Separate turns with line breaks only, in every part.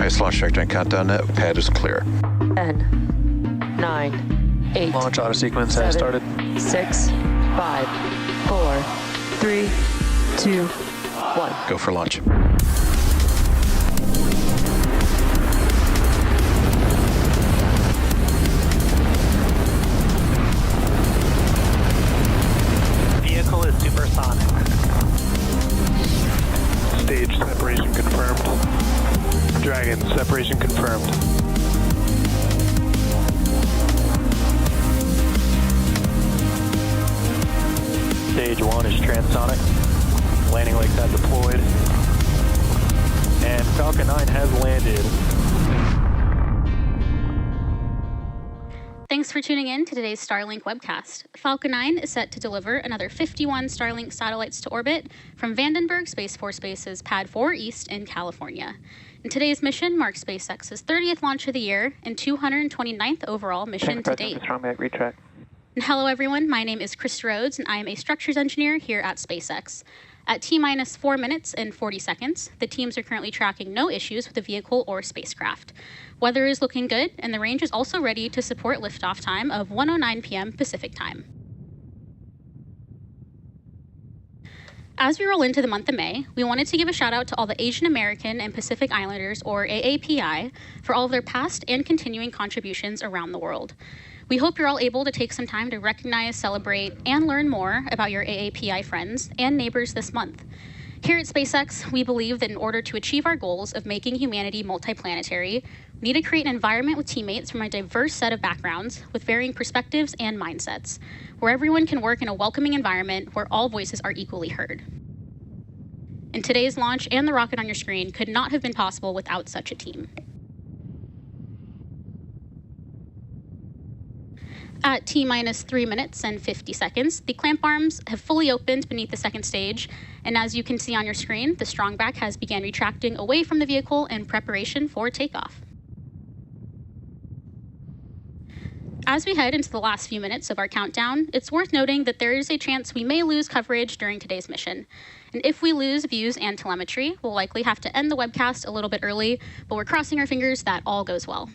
Nice launch trajectory and countdown net. Pad is clear.
10, 9, 8.
Launch auto sequence has started.
6, 5, 4, 3, 2, 1.
Go for launch.
Vehicle is supersonic.
Stage separation confirmed. Dragon, separation confirmed.
Stage 1 is transonic. Landing legs have deployed. And Falcon 9 has landed.
Thanks for tuning in to today's Starlink webcast. Falcon 9 is set to deliver another 51 Starlink satellites to orbit from Vandenberg Space Force Base's Pad 4 East in California. And today's mission marks SpaceX's 30th launch of the year and 229th overall mission to date.
Retract.
And hello everyone, my name is Chris Rhodes and I am a structures engineer here at SpaceX. At T-minus 4 minutes and 40 seconds, the teams are currently tracking no issues with the vehicle or spacecraft. Weather is looking good, and the range is also ready to support liftoff time of 1:09 p.m. Pacific time. As we roll into the month of May, we wanted to give a shout out to all the Asian American and Pacific Islanders, or AAPI, for all of their past and continuing contributions around the world. We hope you're all able to take some time to recognize, celebrate, and learn more about your AAPI friends and neighbors this month. Here at SpaceX, we believe that in order to achieve our goals of making humanity multiplanetary, we need to create an environment with teammates from a diverse set of backgrounds with varying perspectives and mindsets, where everyone can work in a welcoming environment where all voices are equally heard. And today's launch and the rocket on your screen could not have been possible without such a team. At T-minus 3 minutes and 50 seconds, the clamp arms have fully opened beneath the second stage, and as you can see on your screen, the strongback has begun retracting away from the vehicle in preparation for takeoff. As we head into the last few minutes of our countdown, it's worth noting that there is a chance we may lose coverage during today's mission. And if we lose views and telemetry, we'll likely have to end the webcast a little bit early, but we're crossing our fingers that all goes well.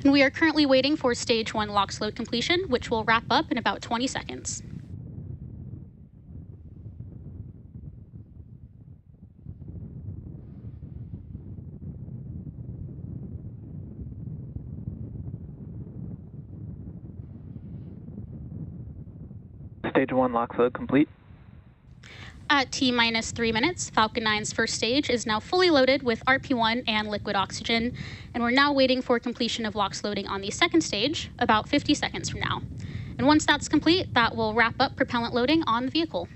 And we are currently waiting for Stage 1 LOX load completion, which will wrap up in about 20 seconds.
Stage 1 LOX load complete.
At T-minus 3 minutes, Falcon 9's first stage is now fully loaded with RP-1 and liquid oxygen, and we're now waiting for completion of LOX loading on the second stage about 50 seconds from now. And once that's complete, that will wrap up propellant loading on the vehicle.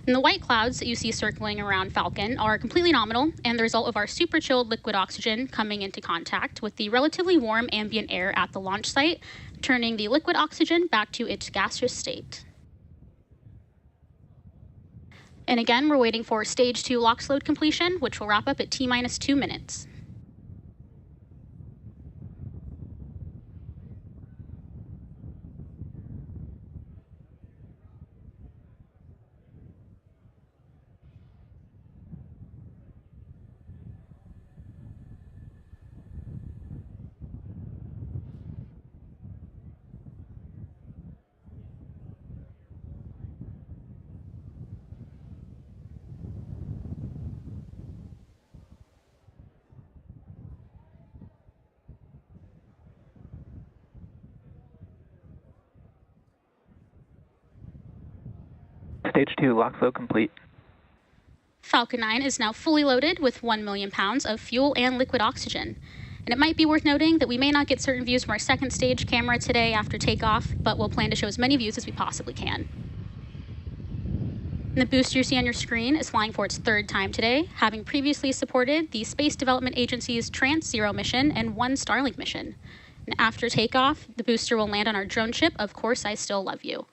And the white clouds that you see circling around Falcon are completely nominal and the result of our super chilled liquid oxygen coming into contact with the relatively warm ambient air at the launch site, turning the liquid oxygen back to its gaseous state. And again, we're waiting for Stage 2 LOX load completion, which will wrap up at T-minus 2 minutes.
Stage 2 LOX load complete.
Falcon 9 is now fully loaded with 1 million pounds of fuel and liquid oxygen. And it might be worth noting that we may not get certain views from our second stage camera today after takeoff, but we'll plan to show as many views as we possibly can. And the booster you see on your screen is flying for its third time today, having previously supported the Space Development Agency's Trans-Zero mission and one Starlink mission. And after takeoff, the booster will land on our drone ship, Of Course I Still Love You.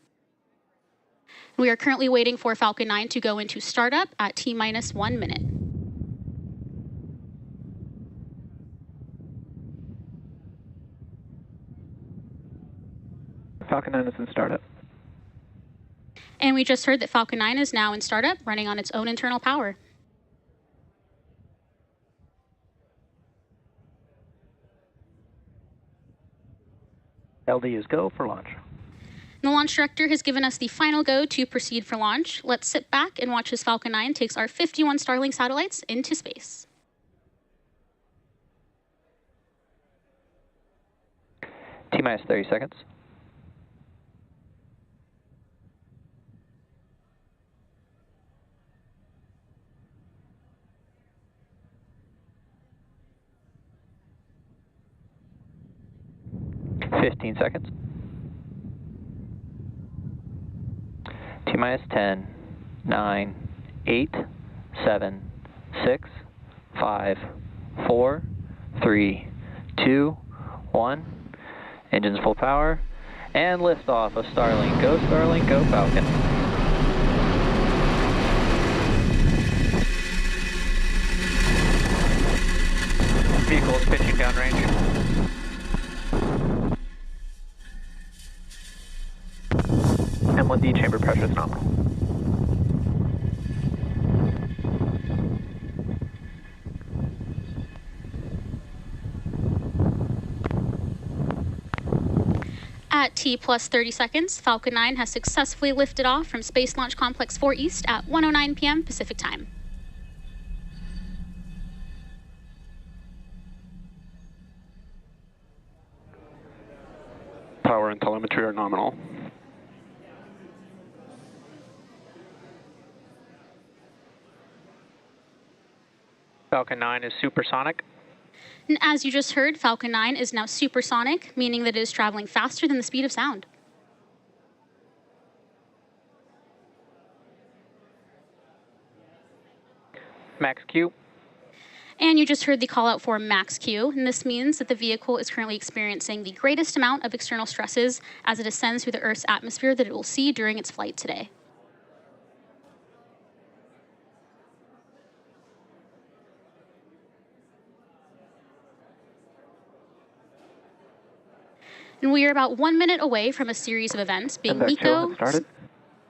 We are currently waiting for Falcon 9 to go into startup at T-minus 1 minute.
Falcon 9 is in startup.
And we just heard that Falcon 9 is now in startup, running on its own internal power.
LD is go for launch.
The launch director has given us the final go to proceed for launch. Let's sit back and watch as Falcon 9 takes our 51 Starlink satellites into space.
T-minus 30 seconds. Fifteen seconds. T-minus 10, 9, 8, 7, 6, 5, 4, 3, 2, 1. Engines full power, and liftoff of Starlink. Go Starlink, go Falcon.
Vehicle is pitching downrange. M1D chamber pressure is nominal.
At T plus 30 seconds, Falcon 9 has successfully lifted off from Space Launch Complex 4 East at 1:09 p.m. Pacific Time.
Power and telemetry are nominal.
Falcon 9 is supersonic.
And as you just heard, Falcon 9 is now supersonic, meaning that it is traveling faster than the speed of sound.
Max Q.
And you just heard the call out for max Q, and this means that the vehicle is currently experiencing the greatest amount of external stresses as it ascends through the Earth's atmosphere that it will see during its flight today. And we are about 1 minute away from a series of events being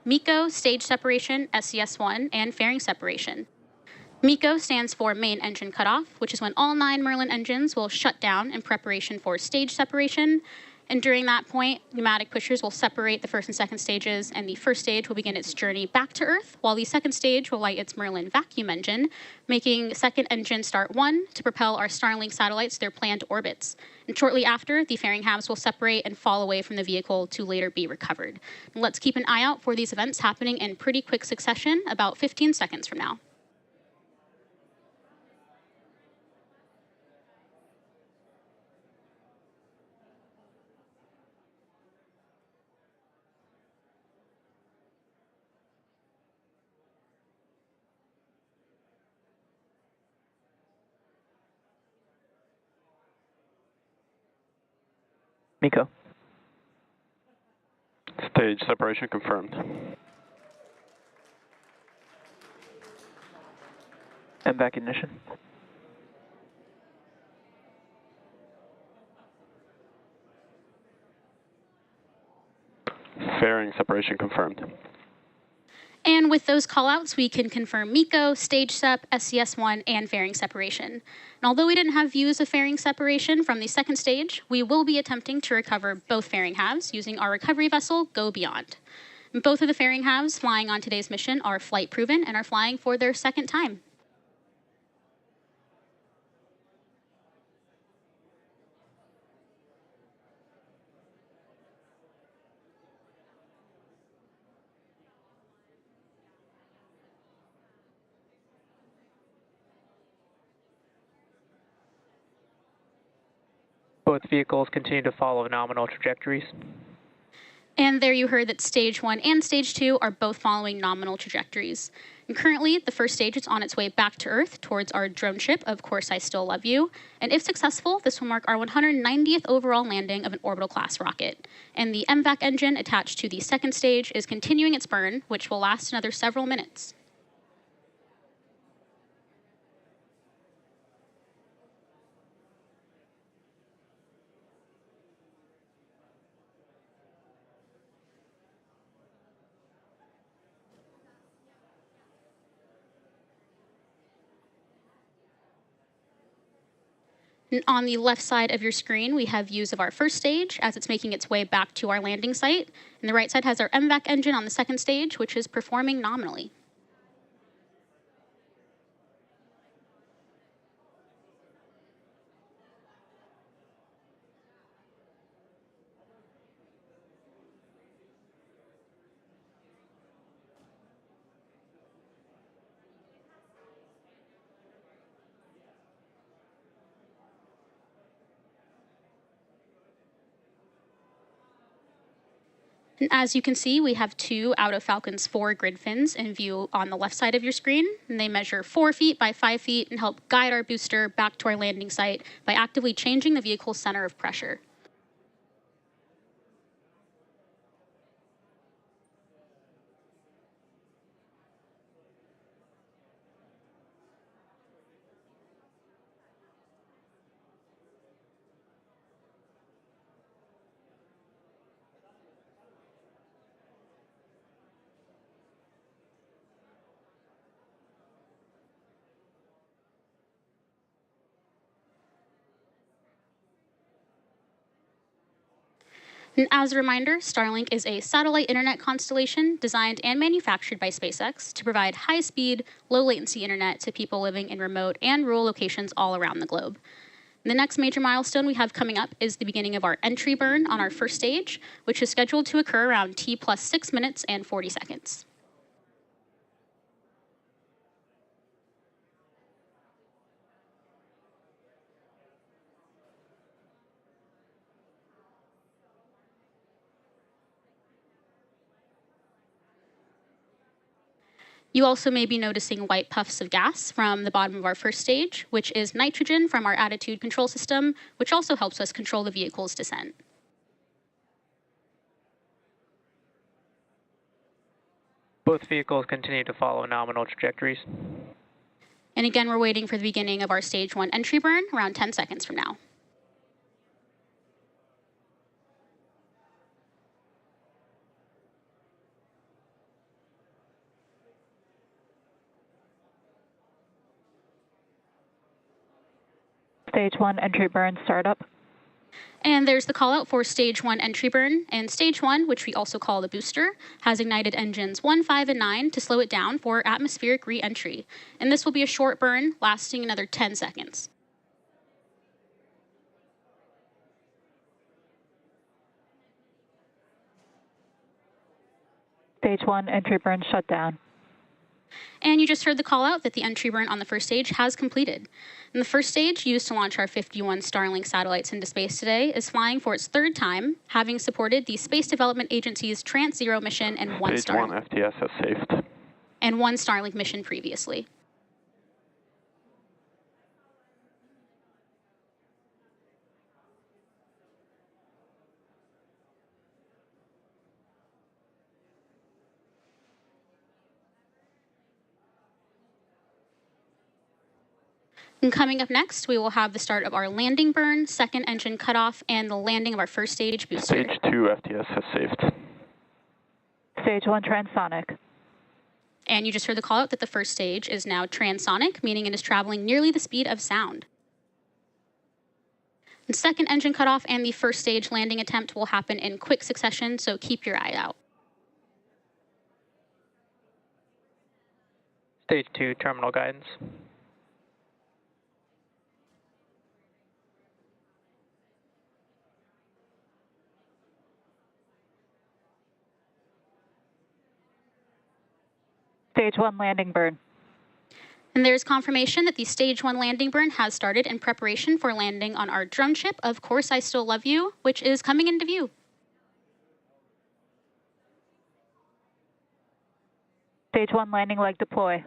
MECO, stage separation, SES-1, and fairing separation. MECO stands for main engine cutoff, which is when all 9 Merlin engines will shut down in preparation for stage separation. And during that point, pneumatic pushers will separate the first and second stages, and the first stage will begin its journey back to Earth, while the second stage will light its Merlin vacuum engine, making second engine start 1 to propel our Starlink satellites to their planned orbits. And shortly after, the fairing halves will separate and fall away from the vehicle to later be recovered. And let's keep an eye out for these events happening in pretty quick succession, about 15 seconds from now.
MECO.
Stage separation confirmed.
MVAC ignition.
Fairing separation confirmed.
And with those callouts, we can confirm MECO, stage sep, SES-1, and fairing separation. And although we didn't have views of fairing separation from the second stage, we will be attempting to recover both fairing halves using our recovery vessel, Go Beyond. Both of the fairing halves flying on today's mission are flight proven and are flying for their second time.
Both vehicles continue to follow nominal trajectories.
And there you heard that stage 1 and stage 2 are both following nominal trajectories. And currently, the first stage is on its way back to Earth towards our drone ship, Of Course I Still Love You. And if successful, this will mark our 190th overall landing of an orbital class rocket. And the MVAC engine attached to the second stage is continuing its burn, which will last another several minutes. And on the left side of your screen, we have views of our first stage as it's making its way back to our landing site. And the right side has our MVAC engine on the second stage, which is performing nominally. And as you can see, we have 2 out of Falcon's 4 grid fins in view on the left side of your screen. And they measure 4 feet by 5 feet and help guide our booster back to our landing site by actively changing the vehicle's center of pressure. And as a reminder, Starlink is a satellite internet constellation designed and manufactured by SpaceX to provide high-speed, low-latency internet to people living in remote and rural locations all around the globe. The next major milestone we have coming up is the beginning of our entry burn on our first stage, which is scheduled to occur around T plus 6 minutes and 40 seconds. You also may be noticing white puffs of gas from the bottom of our first stage, which is nitrogen from our attitude control system, which also helps us control the vehicle's descent.
Both vehicles continue to follow nominal trajectories.
And again, we're waiting for the beginning of our stage 1 entry burn around 10 seconds from now.
Stage 1 entry burn startup.
And there's the call out for stage 1 entry burn. And stage 1, which we also call the booster, has ignited engines 1, 5, and 9 to slow it down for atmospheric re-entry. And this will be a short burn lasting another 10 seconds.
Stage 1 entry burn shut down.
And you just heard the call out that the entry burn on the first stage has completed. And the first stage, used to launch our 51 Starlink satellites into space today, is flying for its 3rd time, having supported the Space Development Agency's Trans-Zero mission and one
Stage 1 FTS has saved.
And 1 Starlink mission previously. And coming up next, we will have the start of our landing burn, second engine cutoff, and the landing of our first stage booster.
Stage 2 FTS has saved.
Stage 1 transonic.
And you just heard the call out that the first stage is now transonic, meaning it is traveling nearly the speed of sound. And second engine cutoff and the first stage landing attempt will happen in quick succession, so keep your eye out.
Stage 2 terminal guidance.
Stage 1 landing burn.
And there's confirmation that the stage 1 landing burn has started in preparation for landing on our drone ship, Of Course I Still Love You, which is coming into view.
Stage 1 landing leg deploy.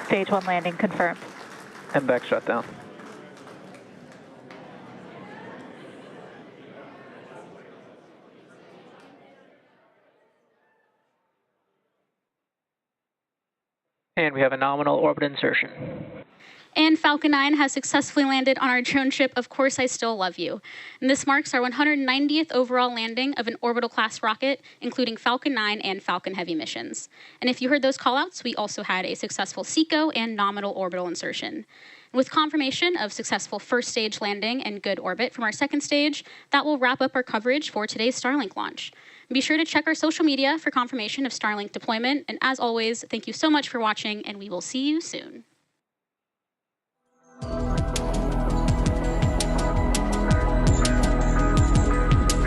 Stage 1 landing confirmed.
MVAC shutdown.
And we have a nominal orbit insertion.
And Falcon 9 has successfully landed on our drone ship, Of Course I Still Love You. And this marks our 190th overall landing of an orbital-class rocket, including Falcon 9 and Falcon Heavy missions. And if you heard those callouts, we also had a successful SECO and nominal orbital insertion. With confirmation of successful first stage landing and good orbit from our second stage, that will wrap up our coverage for today's Starlink launch. Be sure to check our social media for confirmation of Starlink deployment. And as always, thank you so much for watching, and we will see you soon.